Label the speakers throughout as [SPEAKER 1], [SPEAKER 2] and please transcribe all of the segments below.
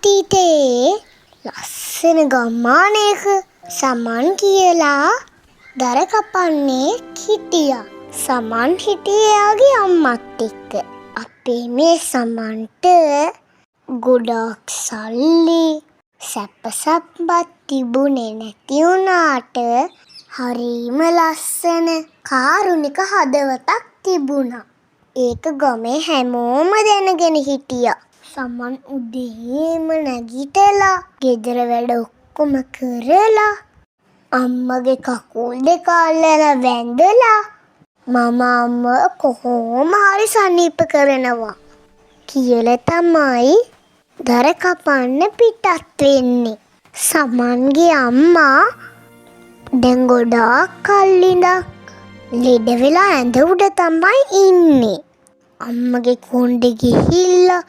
[SPEAKER 1] අතීතයේ ලස්සන ගම්මානයක සමන් කියලා දර කපන්නේ හිටියා. සමන් හිටියේ එයාගේ අම්මත් එක්ක. අපේ මේ සමන්ට ගොඩක් සල්ලි සැප සම්පත් තිබුණේ නැති වුණාට හරිම ලස්සන කාරුණික හදවතක් තිබුණා. ඒක ගමේ හැමෝම දැනගෙන හිටියා. සමන් උදේම නැගිටලා ගෙදර වැඩ ඔක්කොම කරලා අම්මගේ කකුල් දෙක අල්ලලා වැඳලා මම අම්මව කොහොම හරි සනීප කරනවා කියලා තමයි දර කපන්න පිටත් වෙන්නේ. සමන්ගේ අම්මා දැන් ගොඩාක් කල් ඉඳන් ලෙඩ වෙලා ඇඳ උඩ තමයි ඉන්නේ. අම්මගේ කොණ්ඩේ ගිහිල්ලා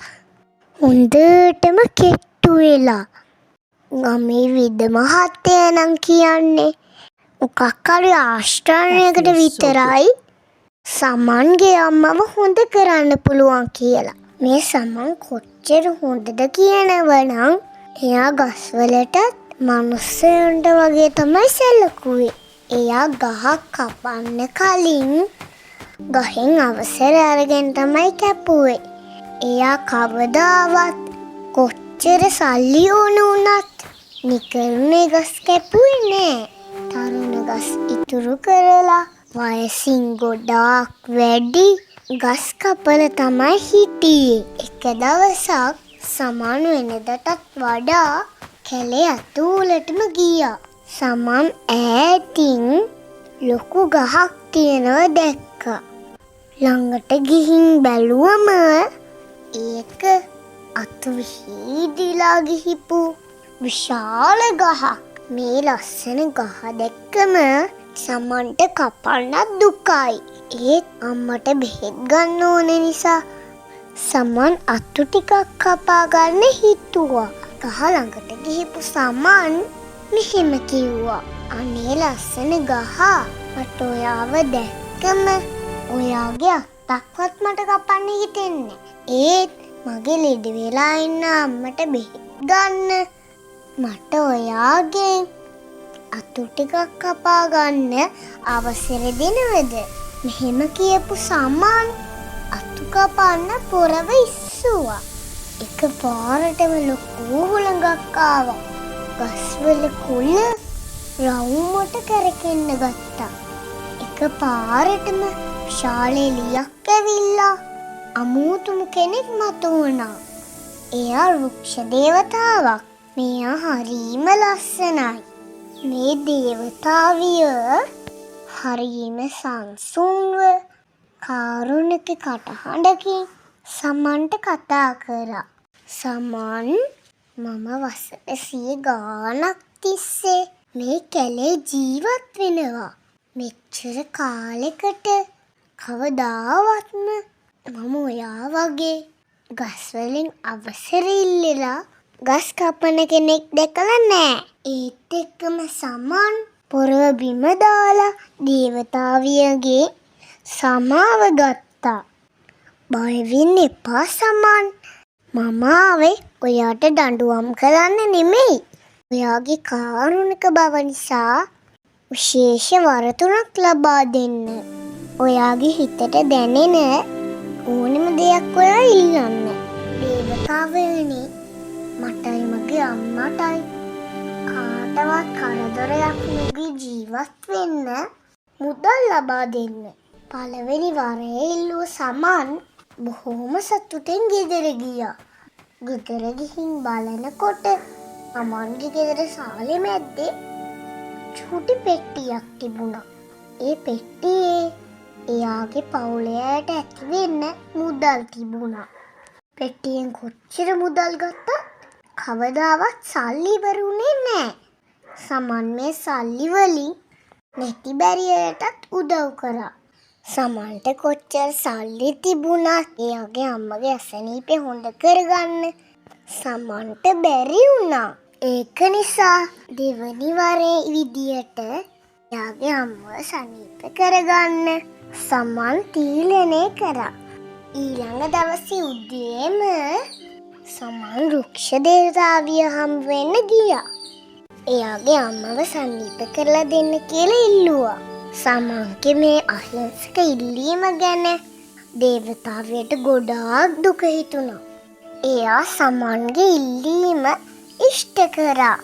[SPEAKER 1] හොඳටම කෙට්ටු වෙලා. ගමේ විද මහත්තයා නම් කියන්නේ මොකක් හරි ආශ්‍රයයකට විතරයි සමන්ගේ අම්මව හොඳ කරන්න පුළුවන් කියලා. මේ සමන් කොච්චර හොඳද කියනවනම් එයා ගස්වලටත් මනුස්සයන්ට වගේ තමයි සැලකුවේ. එයා ගහක් කපන්න කලින් ගහෙන් අවසර අරගෙන තමයි කැපුවේ. එයා කවදාවත් කොච්චර සල්ලි ඕන වුණත් නිකරුණේ ගස් කැපුවේ නෑ. තරුණ ගස් ඉතුරු කරලා වයසින් ගොඩාක් වැඩි ගස් කපල තමයි හිටියේ. එක දවසක් සමන් වෙනදටත් වඩා කැලේ අතුලටම ගියා. සමන් ඈතින් ලොකු ගහක් තියනවා දැක්කා. ළඟට ගිහින් බැලුවම ඒක අතු විහිදිලා ගිහිපු විශාල ගහක්. මේ ලස්සන ගහ දැක්කම සමන්ට කපන්නත් දුකයි. ඒත් අම්මට බෙහෙත් ගන්න ඕන නිසා සමන් අතු ටිකක් කපා ගන්න හිතුවා. ගහ ළඟට ගිහිපු සමන් මෙහෙම කිව්වා, අනේ ලස්සන ගහ, මට ඔයාව දැක්කම ඔයාගේ අතක්වත් මට කපන්න හිතෙන්නේ. ඒත් මගේ ලෙඩ වෙලා ඉන්න අම්මට බෙහෙත් ගන්න මට ඔයාගෙන් අතු ටිකක් කපා ගන්න අවසර දෙනවද? මෙහෙම කියපු සමන් අතු කපන්න පොරව ඉස්සුවා. එක පාරටම ලොකු හුළඟක් ආවා. ගස්වල කුල රවුමට කරකෙන්න ගත්තා. එක පාරටම විශාල එළියක් ඇවිල්ලා අමුතුම කෙනෙක් මතුවුණා. එයා වෘක්ෂ දේවතාවක්. මෙයා හරිම ලස්සනයි. මේ දේවතාවිය හරිම සංසුන්ව කාරුණික කටහඬකින් සමන්ට කතා කරා. සමන්, මම වසර 100 ගාණක් තිස්සේ මේ කැලේ ජීවත් වෙනවා. මෙච්චර කාලෙකට කවදාවත්ම මම ඔයා වගේ ගස්වලින් අවසර ඉල්ලලා ගස් කපන කෙනෙක් දැකලා නෑ. ඒත් එක්කම සමන් පොරව බිම දාලා දේවතාවියගේ සමාව ගත්තා. බය වෙන්න එපා සමන්. මම ආවේ ඔයාට දඬුවම් කරන්න නෙමෙයි. ඔයාගේ කාරුණික බව නිසා විශේෂ වර 3ක් ලබා දෙන්න. ඔයාගේ හිතට දැනෙන ඕනම දෙයක් ඔයා ඉල්ලන්න. දේවතාවයනි, මටයි මගේ අම්මටයි කාටවත් කරදරයක් නොවී ජීවත් වෙන්න මුදල් ලබා දෙන්න. පළවෙනි වරේ ඉල්ලුව සමන් බොහොම සතුටෙන් ගෙදර ගියා. ගෙදර ගිහින් බලනකොට අමන්ගේ ගෙදර සාලේ මැද්දේ චූටි පෙට්ටියක් තිබුණා. ඒ පෙට්ටියේ එයාගේ පවුලේ අයට ඇති වෙන්න මුදල් තිබුණා. පෙට්ටියෙන් කොච්චර මුදල් ගත්තත් කවදාවත් සල්ලි ඉවරුනේ නැහැ. සමන් මේ සල්ලි වලින් නැති බැරි අයටත් උදව් කරා. සමන්ට කොච්චර සල්ලි තිබුණත් එයාගේ අම්මගේ අසනීපේ හොඳ කරගන්න සමන්ට බැරි වුණා. ඒක නිසා දෙවනි වරේ විදියට එයාගේ අම්මව සනීප කරගන්න සමන් තීරණය කරා. ඊළඟ දවසේ උදේම සමන් රුක්ෂ දේවතාවිය හම් වෙන්න ගියා. එයාගේ අම්මව සනීප කරලා දෙන්න කියලා ඉල්ලුවා. සමන්ගේ මේ අහිංසක ඉල්ලීම ගැන දේවතාවයට ගොඩාක් දුක හිතුණා. එයා සමන්ගේ ඉල්ලීම ඉෂ්ට කරා.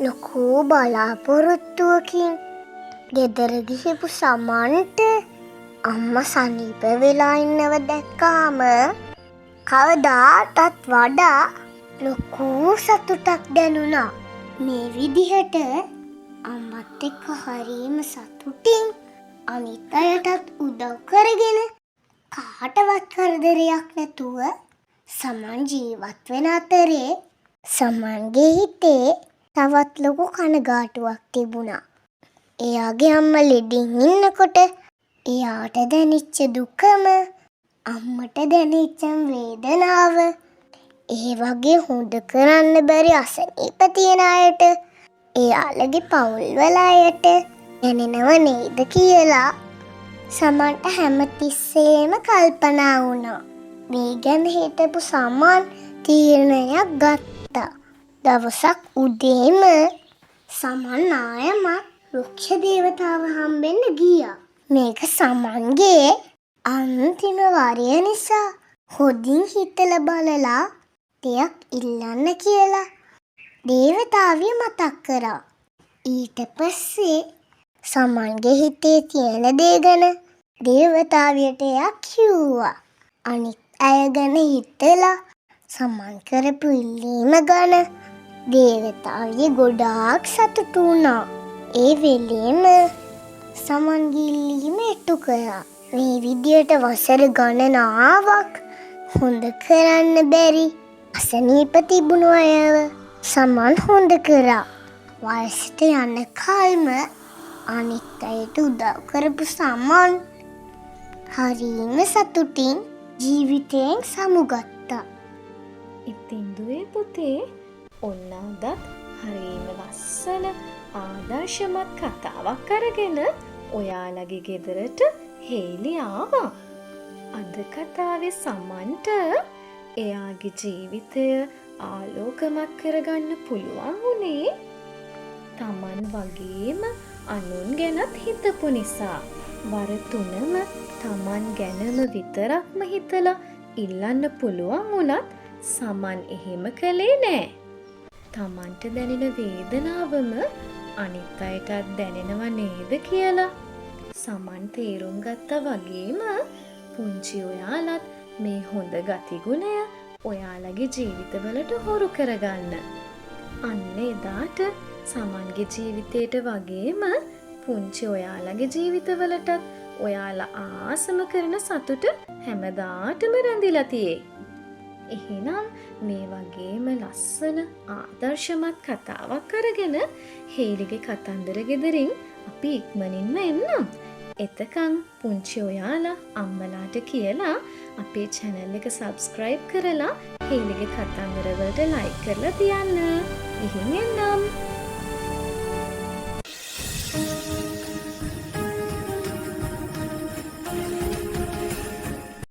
[SPEAKER 1] ලොකු බලාපොරොත්තුවකින් ගෙදර ගිහපු සමන්ට අම්මා සනීප වෙලා ඉන්නව දැක්කාම කවදාටත් වඩා ලොකු සතුටක් දැනුණා. මේ විදිහට අම්මත් එක්ක හරීම සතුටින් අනිත් අයටත් උදව් කරගෙන කාටවත් කරදරයක් නැතුව සමන් ජීවත් වෙන අතරේ සමන්ගේ හිතේ තවත් ලොකු කනගාටුවක් තිබුණා. එයාගේ අම්මා ලෙඩින් ඉන්නකොට එයාට දැනෙච්ච දුකම අම්මට දැනෙච්ච වේදනාව ඒ වගේ හොඳ කරන්න බැරි අසනීප තියෙන අයට එයාලගේ පවුල්වල අයට දැනෙනව නේද කියලා සමන්ට හැමතිස්සෙම කල්පනා වුණා. මේ ගැන හිතපු සමන් තීරණයක් ගත්තා. දවසක් උදේම සමන් ආයමත් රුක්ෂ දේවතාව හම්බෙන්න ගියා. මේක සමන්ගේ අන්තිම වරය නිසා හොඳින් හිතලා බලලා දෙයක් ඉල්ලන්න කියලා දේවතාවිය මතක් කරා. ඊට පස්සේ සමන්ගේ හිතේ තියෙන දේ ගැන දේවතාවියට එයා කිව්වා. අනිත් අය ගැන හිතලා සමන් කරපු ඉල්ලීම ගැන දේවතාවිය ගොඩාක් සතුටු වුණා. ඒ වෙලේම සමන්ගේ ඉල්ලීම ඉටු කරා. මේ විදියට වසර ගණනාවක් හොඳ කරන්න බැරි අසනීප තිබුණු අයව සමන් හොඳ කරා. වයසට යන කල්ම අනිත් අයට උදව් කරපු සමන් හරිම සතුටින් ජීවිතයෙන් සමුගත්තා.
[SPEAKER 2] ඉතින් දුවේ පුතේ ඔන්න අදත් හරිම ලස්සන ආදර්ශමත් කතාවක් අරගෙන ඔයාලගේ ගෙදරට හේලි ආවා. අද කතාවේ සමන්ට එයාගේ ජීවිතය ආලෝකමත් කරගන්න පුළුවන් වුණේ තමන් වගේම අනුන් ගැනත් හිතපු නිසා. වර 3ම තමන් ගැනම විතරක්ම හිතලා ඉල්ලන්න පුළුවන් වුණත් සමන් එහෙම කළේ නෑ. තමන්ට දැනෙන වේදනාවම අනිත් අයටත් දැනෙනව නේද කියලා සමන් තේරුම් ගත්තා වගේම පුංචි ඔයාලත් මේ හොඳ ගතිගුණය ඔයාලගේ ජීවිතවලට හොරු කරගන්න. අන්න එදාට සමන්ගේ ජීවිතයට වගේම පුංචි ඔයාලගේ ජීවිතවලටත් ඔයාලා ආසම කරන සතුට හැමදාටම රැඳිලා තියෙයි. එහෙනම් මේ වගේම ලස්සන ආදර්ශමත් කතාවක් අරගෙන හේලිගේ කතන්දර ගෙදරින් අපි ඉක්මනින්ම එන්නම්. එතකන් පුංචි ඔයාලා අම්මලාට කියලා අපේ channel එක subscribe කරලා හේලිගේ කතන්දර වලට like කරලා තියන්න. ඉතින් එන්නම්.